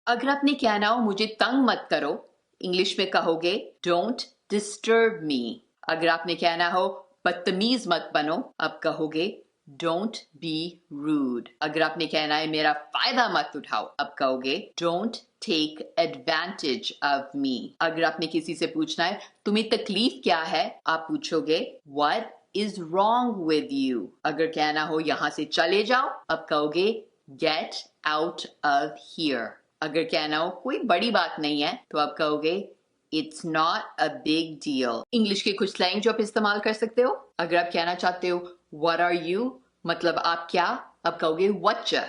अगर आपने कहना हो मुझे तंग मत करो, इंग्लिश में कहोगे डोंट डिस्टर्ब मी। अगर आपने कहना हो बदतमीज मत बनो, अब कहोगे डोंट बी रूड। अगर आपने कहना है मेरा फायदा मत उठाओ, अब कहोगे don't take advantage of me. अगर आपने किसी से पूछना है तुम्हें तकलीफ क्या है, आप पूछोगे what is wrong with you. अगर कहना हो यहां से चले जाओ, अब कहोगे गेट आउट ऑफ हियर। अगर कहना हो कोई बड़ी बात नहीं है, तो आप कहोगे it's not a big deal. English के कुछ स्लैंग जो आप इस्तेमाल कर सकते हो, अगर आप कहना चाहते हो व्हाट आर यू, मतलब आप क्या, अब कहोगे व्हाट्चा।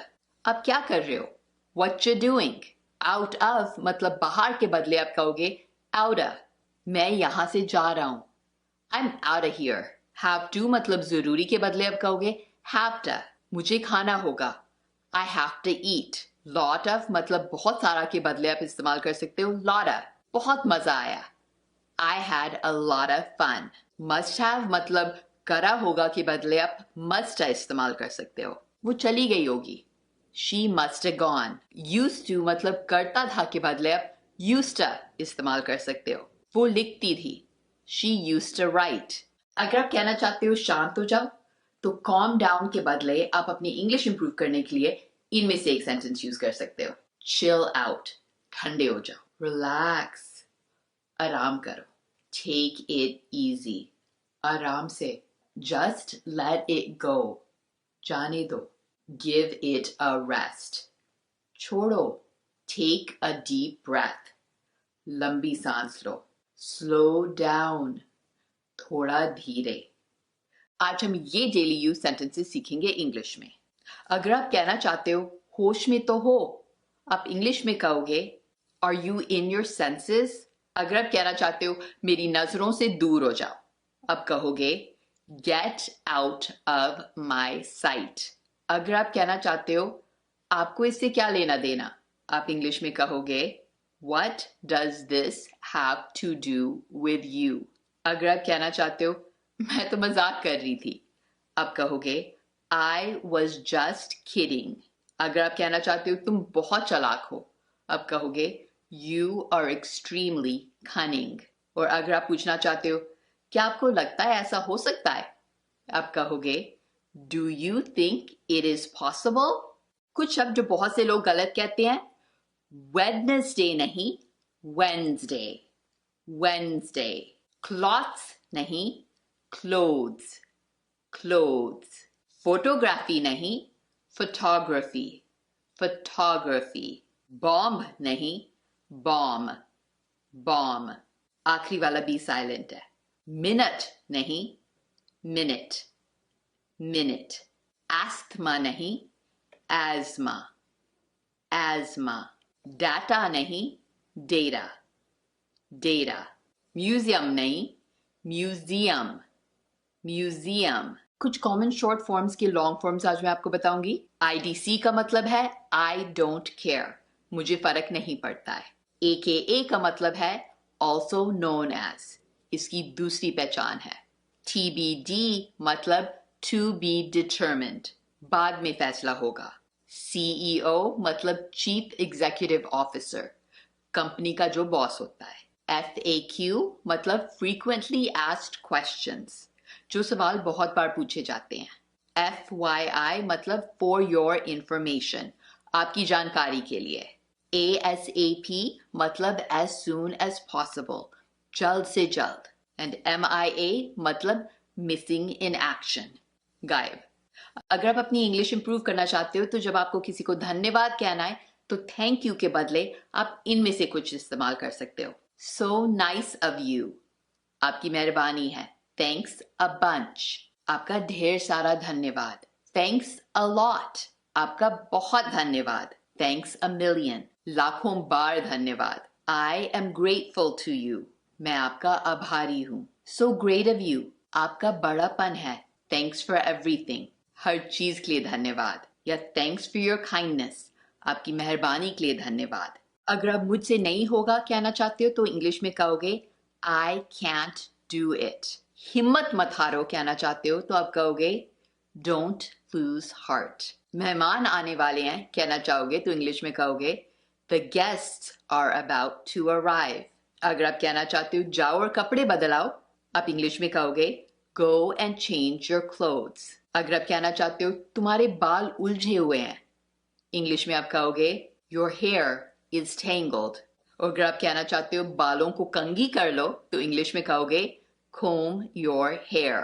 आप क्या कर रहे हो, what you doing. Out of मतलब बाहर के बदले आप कहोगे आउट ऑफ। मैं यहां से जा रहा हूं, I am out of here. Have to मतलब जरूरी के बदले आप कहोगे हैव टू। मुझे खाना होगा, I have to eat. Lot of मतलब बहुत सारा के बदले आप इस्तेमाल कर सकते हो लॉट ऑफ। बहुत मजा आया, I had a lot of fun. Must have मतलब करा होगा के बदले आप मस्ट इस्तेमाल कर सकते हो, वो चली गई होगी, she must have gone. Used to मतलब करता था के बदले आप यूज्ड टू इस्तेमाल कर सकते हो, वो लिखती थी, शी यूज्ड टू राइट। अगर आप कहना चाहते हो शांत हो जाओ, तो calm down के बदले आप अपनी इंग्लिश इंप्रूव करने के लिए इनमें से एक सेंटेंस यूज कर सकते हो। chill out, ठंडे हो जाओ। relax, आराम करो। take it easy, आराम से। just let it go, जाने दो। give it a rest, छोड़ो। take a deep breath, लंबी सांस लो। slow down, थोड़ा धीरे। आज हम ये डेली यूज सेंटेंसेस सीखेंगे इंग्लिश में। अगर आप कहना चाहते हो होश में तो हो, आप इंग्लिश में कहोगे are you in your senses. अगर आप कहना चाहते हो मेरी नजरों से दूर हो जाओ, अब कहोगे get out of my site. अगर आप कहना चाहते हो आपको इससे क्या लेना देना, आप इंग्लिश में कहोगे what does this have to do with you. अगर आप कहना चाहते हो मैं तो मजाक कर रही थी, अब कहोगे आई वॉज जस्ट किडिंग। अगर आप कहना चाहते हो तुम बहुत चालाक हो, अब कहोगे यू आर एक्सट्रीमली कनिंग। और अगर आप पूछना चाहते हो क्या आपको लगता है ऐसा हो सकता है, अब कहोगे do you think it is possible. कुछ शब्द जो बहुत से लोग गलत कहते हैं, वेडनेसडे नहीं वेंसडे, वेंसडे। क्लॉथ्स नहीं clothes, clothes। फोटोग्राफी नहीं photography, photography। बॉम्ब नहीं bomb, bomb। आखिरी वाला भी साइलेंट है। मिनट नहीं minute, minute। एस्थमा नहीं asthma, asthma। डाटा नहीं data, data। म्यूजियम नहीं म्यूजियम, म्यूजियम। कुछ कॉमन शॉर्ट फॉर्म्स के लॉन्ग फॉर्म्स आज मैं आपको बताऊंगी। IDC का मतलब है आई डोंट केयर, मुझे फर्क नहीं पड़ता है। AKA का मतलब है ऑल्सो नोन एज, इसकी दूसरी पहचान है। TBD मतलब टू बी डिटरमिन्ड, बाद में फैसला होगा। CEO मतलब चीफ एग्जीक्यूटिव ऑफिसर, कंपनी का जो बॉस होता है। FAQ मतलब frequently asked questions, जो सवाल बहुत बार पूछे जाते हैं। FYI मतलब for your information, आपकी जानकारी के लिए। ASAP मतलब as soon as possible, जल्द से जल्द। एंड MIA मतलब missing in action, गायब। अगर आप अपनी इंग्लिश इंप्रूव करना चाहते हो, तो जब आपको किसी को धन्यवाद कहना है, तो थैंक यू के बदले आप इनमें से कुछ इस्तेमाल कर सकते हो। So nice of you, आपकी मेहरबानी है। Thanks a bunch, आपका ढेर सारा धन्यवाद। Thanks a lot, आपका बहुत धन्यवाद। Thanks a million, लाखों बार धन्यवाद। I am grateful to you, मैं आपका आभारी हूँ। So great of you, आपका बड़ापन है। Thanks for everything, हर चीज के लिए धन्यवाद। या thanks for your kindness, आपकी मेहरबानी के लिए धन्यवाद। अगर आप मुझसे नहीं होगा कहना चाहते हो, तो इंग्लिश में कहोगे I can't do it। हिम्मत मत हारो कहना चाहते हो, तो आप कहोगे don't lose heart। मेहमान आने वाले हैं कहना चाहोगे, तो इंग्लिश में कहोगे The guests are about to arrive. अगर आप कहना चाहते हो जाओ और कपड़े बदलाओ, आप इंग्लिश में कहोगे go and change your clothes. अगर आप कहना चाहते हो तुम्हारे बाल उलझे हुए हैं, इंग्लिश में आप कहोगे your hair is tangled. और अगर आप कहना चाहते हो बालों को कंघी कर लो, तो इंग्लिश में कहोगे comb your hair.